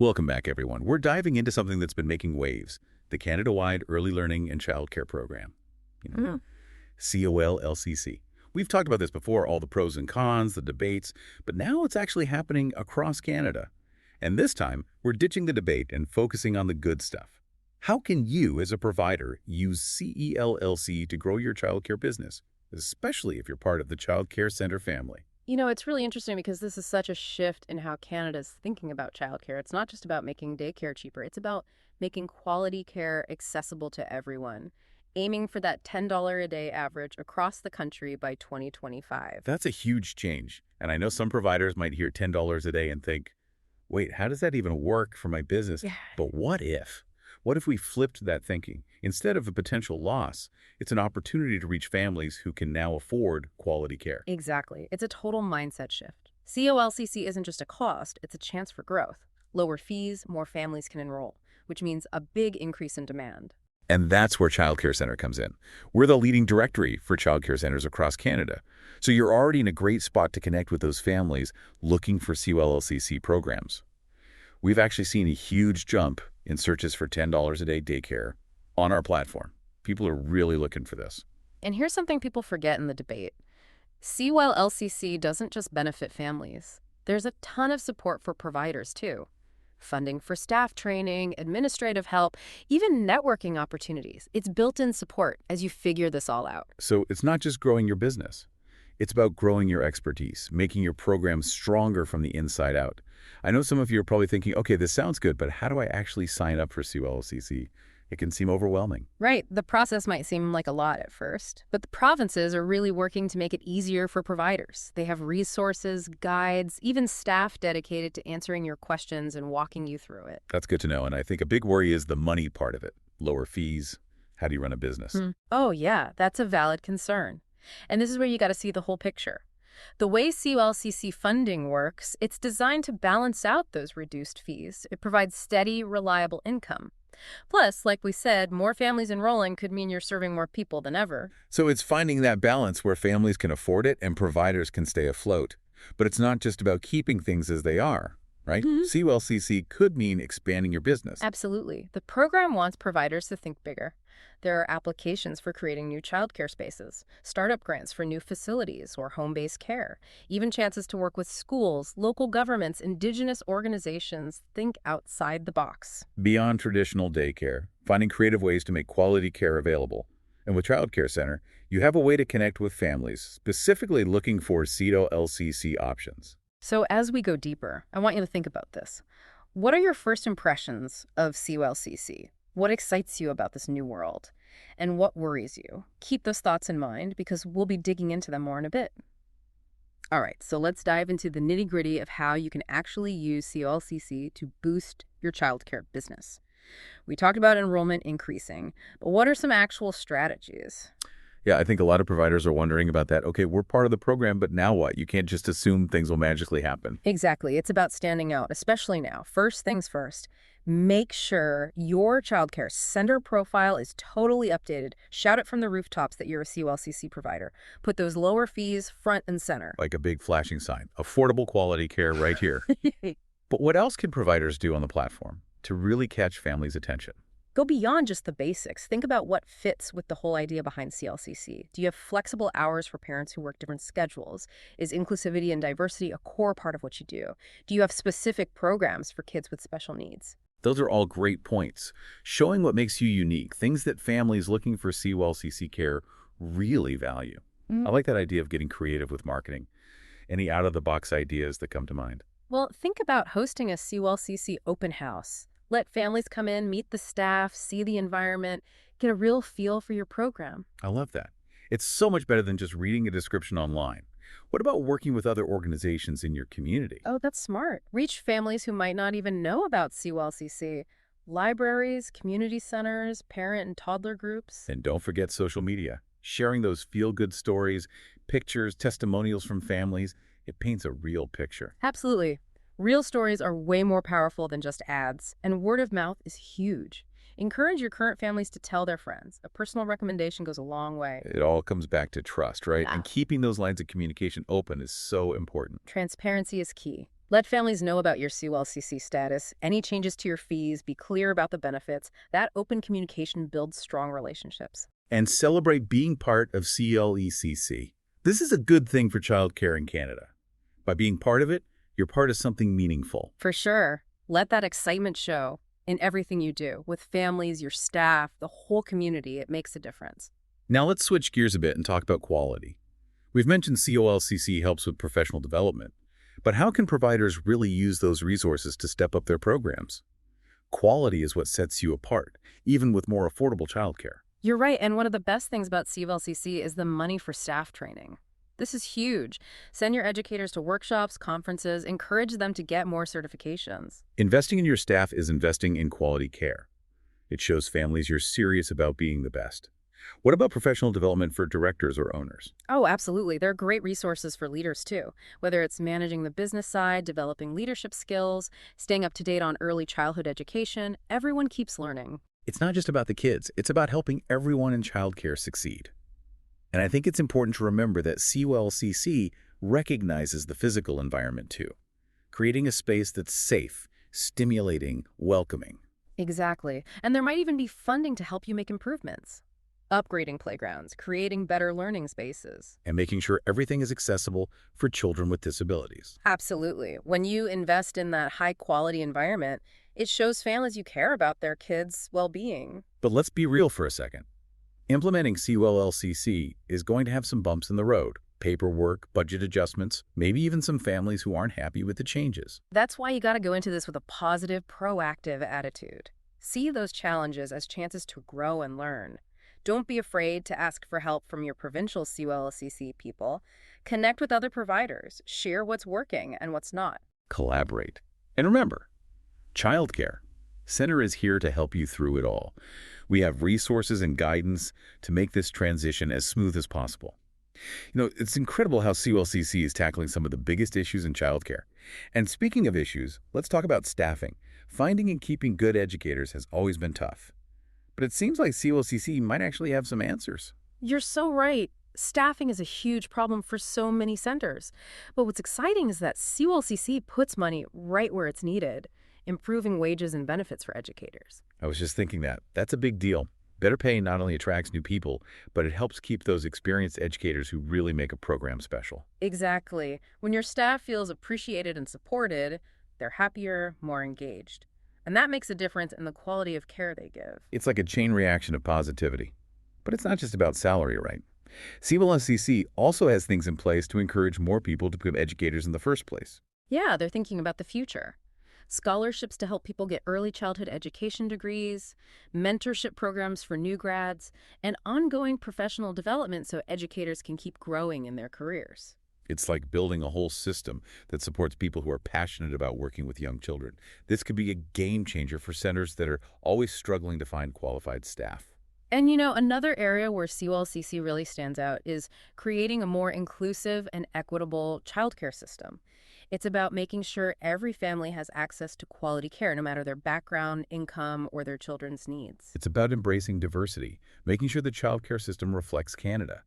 Welcome back, everyone. We're diving into something that's been making waves, the Canada-wide Early Learning and Childcare Program, you know, Mhm. COLLCC. We've talked about this before, all the pros and cons, the debates, but now it's actually happening across Canada. And this time, we're ditching the debate and focusing on the good stuff. How can you, as a provider, use CELLC to grow your childcare business, especially if you're part of the Childcare Center family? It's really interesting because this is such a shift in how Canada's thinking about childcare. It's not just about making daycare cheaper, it's about making quality care accessible to everyone, aiming for that $10 a day average across the country by 2025. That's a huge change. And I know some providers might hear $10 a day and think, wait, how does that even work for my business? Yeah, But what if? What if we flipped that thinking? Instead of a potential loss, it's an opportunity to reach families who can now afford quality care. exactly. It's a total mindset shift. COLCC isn't just a cost, it's a chance for growth. Lower fees, more families can enroll, which means a big increase in demand. And that's where Childcare Center comes in. We're the leading directory for childcare centers across Canada. So you're already in a great spot to connect with those families looking for CULLCC programs. We've actually seen a huge jump in searches for $10 a day daycare on our platform. People are really looking for this. And here's something people forget in the debate. CWELCC doesn't just benefit families. There's a ton of support for providers, too. Funding for staff training, administrative help, even networking opportunities. It's built-in support as you figure this all out. So it's not just growing your business. It's about growing your expertise, making your program stronger from the inside out. I know some of you are probably thinking, okay, this sounds good, but how do I actually sign up for CULCC? It can seem overwhelming. Right, the process might seem like a lot at first, but the provinces are really working to make it easier for providers. They have resources, guides, even staff dedicated to answering your questions and walking you through it. That's good to know. And I think a big worry is the money part of it. Lower fees. How do you run a business? Oh, yeah, that's a valid concern. And this is where you got to see the whole picture. The way CULCC funding works, it's designed to balance out those reduced fees. It provides steady, reliable income. Plus, like we said, more families enrolling could mean you're serving more people than ever. So it's finding that balance where families can afford it and providers can stay afloat. But it's not just about keeping things as they are, right? CULCC could mean expanding your business. Absolutely. The program wants providers to think bigger. There are applications for creating new childcare spaces, startup grants for new facilities or home-based care, even chances to work with schools, local governments, indigenous organizations. Think outside the box. Beyond traditional daycare, finding creative ways to make quality care available. And with Childcare Center, you have a way to connect with families, specifically looking for CULCC options. So as we go deeper, I want you to think about this. What are your first impressions of CULCC? What excites you about this new world? And what worries you? Keep those thoughts in mind because we'll be digging into them more in a bit. All right, so let's dive into the nitty-gritty of how you can actually use CULCC to boost your childcare business. We talked about enrollment increasing, but what are some actual strategies? Yeah, I think a lot of providers are wondering about that. Okay, we're part of the program, but now what? You can't just assume things will magically happen. Exactly. It's about standing out, especially now. First things first, make sure your childcare center profile is totally updated. Shout it from the rooftops that you're a CULCC provider. Put those lower fees front and center. Like a big flashing sign. Affordable quality care right here. But what else can providers do on the platform to really catch families' attention? Go beyond just the basics. Think about what fits with the whole idea behind CLCC. Do you have flexible hours for parents who work different schedules? Is inclusivity and diversity a core part of what you do? Do you have specific programs for kids with special needs? Those are all great points. Showing what makes you unique, things that families looking for CULCC care really value. I like that idea of getting creative with marketing. Any out-of-the-box ideas that come to mind? Well, think about hosting a CULCC open house. Let families come in, meet the staff, see the environment, get a real feel for your program. I love that. It's so much better than just reading a description online. What about working with other organizations in your community? Oh, that's smart. Reach families who might not even know about CULCC. Libraries, community centers, parent and toddler groups. And don't forget social media. Sharing those feel-good stories, pictures, testimonials from families, it paints a real picture. Absolutely. Real stories are way more powerful than just ads, and word of mouth is huge. Encourage your current families to tell their friends. A personal recommendation goes a long way. It all comes back to trust, right? Yeah. And keeping those lines of communication open is so important. Transparency is key. Let families know about your CWELCC status, any changes to your fees, be clear about the benefits. That open communication builds strong relationships. And celebrate being part of CLECC. This is a good thing for childcare in Canada. By being part of it, you're part of something meaningful. For sure, let that excitement show in everything you do, with families, your staff, the whole community. It makes a difference. Now let's switch gears a bit and talk about quality. We've mentioned COLCC helps with professional development, but how can providers really use those resources to step up their programs? Quality is what sets you apart, even with more affordable childcare. You're right, and one of the best things about CWELCC is the money for staff training. This is huge. Send your educators to workshops, conferences, encourage them to get more certifications. Investing in your staff is investing in quality care. It shows families you're serious about being the best. What about professional development for directors or owners? Oh, absolutely. There are great resources for leaders too, whether it's managing the business side, developing leadership skills, staying up to date on early childhood education. Everyone keeps learning. It's not just about the kids, it's about helping everyone in childcare succeed. And I think it's important to remember that CWELCC recognizes the physical environment too, creating a space that's safe, stimulating, welcoming. Exactly. And there might even be funding to help you make improvements. Upgrading playgrounds, creating better learning spaces. And making sure everything is accessible for children with disabilities. Absolutely. When you invest in that high-quality environment, it shows families you care about their kids' well-being. But let's be real for a second. Implementing CWELCC is going to have some bumps in the road. Paperwork, budget adjustments, maybe even some families who aren't happy with the changes. That's why you got to go into this with a positive, proactive attitude. See those challenges as chances to grow and learn. Don't be afraid to ask for help from your provincial CWELCC people. Connect with other providers. Share what's working and what's not. Collaborate. And remember, Childcare Center is here to help you through it all. We have resources and guidance to make this transition as smooth as possible. It's incredible how CWELCC is tackling some of the biggest issues in childcare. And speaking of issues, let's talk about staffing. Finding and keeping good educators has always been tough. But it seems like CWELCC might actually have some answers. You're so right. Staffing is a huge problem for so many centers. But what's exciting is that CWELCC puts money right where it's needed, improving wages and benefits for educators. I was just thinking that. That's a big deal. Better pay not only attracts new people, but it helps keep those experienced educators who really make a program special. Exactly. When your staff feels appreciated and supported, they're happier, more engaged. And that makes a difference in the quality of care they give. It's like a chain reaction of positivity. But it's not just about salary, right? CWELCC also has things in place to encourage more people to become educators in the first place. Yeah, they're thinking about the future. Scholarships to help people get early childhood education degrees, mentorship programs for new grads, and ongoing professional development so educators can keep growing in their careers. It's like building a whole system that supports people who are passionate about working with young children. This could be a game changer for centers that are always struggling to find qualified staff. And another area where CWELCC really stands out is creating a more inclusive and equitable childcare system. It's about making sure every family has access to quality care, no matter their background, income, or their children's needs. It's about embracing diversity, making sure the childcare system reflects Canada.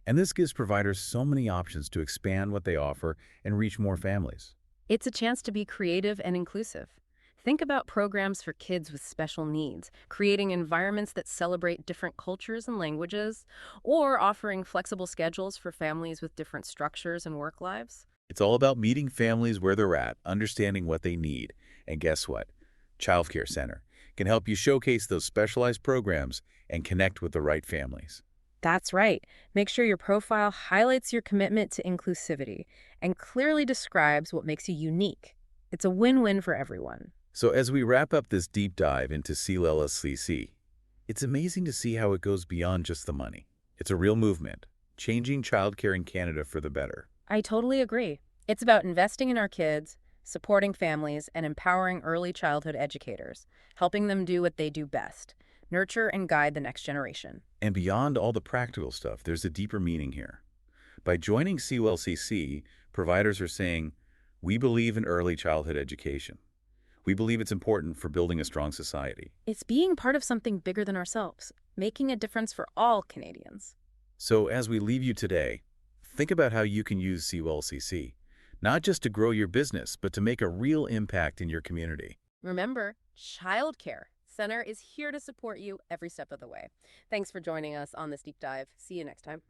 And this gives providers so many options to expand what they offer and reach more families. It's a chance to be creative and inclusive. Think about programs for kids with special needs, creating environments that celebrate different cultures and languages, or offering flexible schedules for families with different structures and work lives. It's all about meeting families where they're at, understanding what they need. And guess what? Childcare Center can help you showcase those specialized programs and connect with the right families. That's right. Make sure your profile highlights your commitment to inclusivity and clearly describes what makes you unique. It's a win-win for everyone. So as we wrap up this deep dive into CWELCC, it's amazing to see how it goes beyond just the money. It's a real movement, changing childcare in Canada for the better. I totally agree. It's about investing in our kids, supporting families, and empowering early childhood educators, helping them do what they do best, nurture and guide the next generation. And beyond all the practical stuff, there's a deeper meaning here. By joining CWELCC, providers are saying, we believe in early childhood education. We believe it's important for building a strong society. It's being part of something bigger than ourselves, making a difference for all Canadians. So as we leave you today, think about how you can use CWELCC, not just to grow your business, but to make a real impact in your community. Remember, Childcare Center is here to support you every step of the way. Thanks for joining us on this deep dive. See you next time.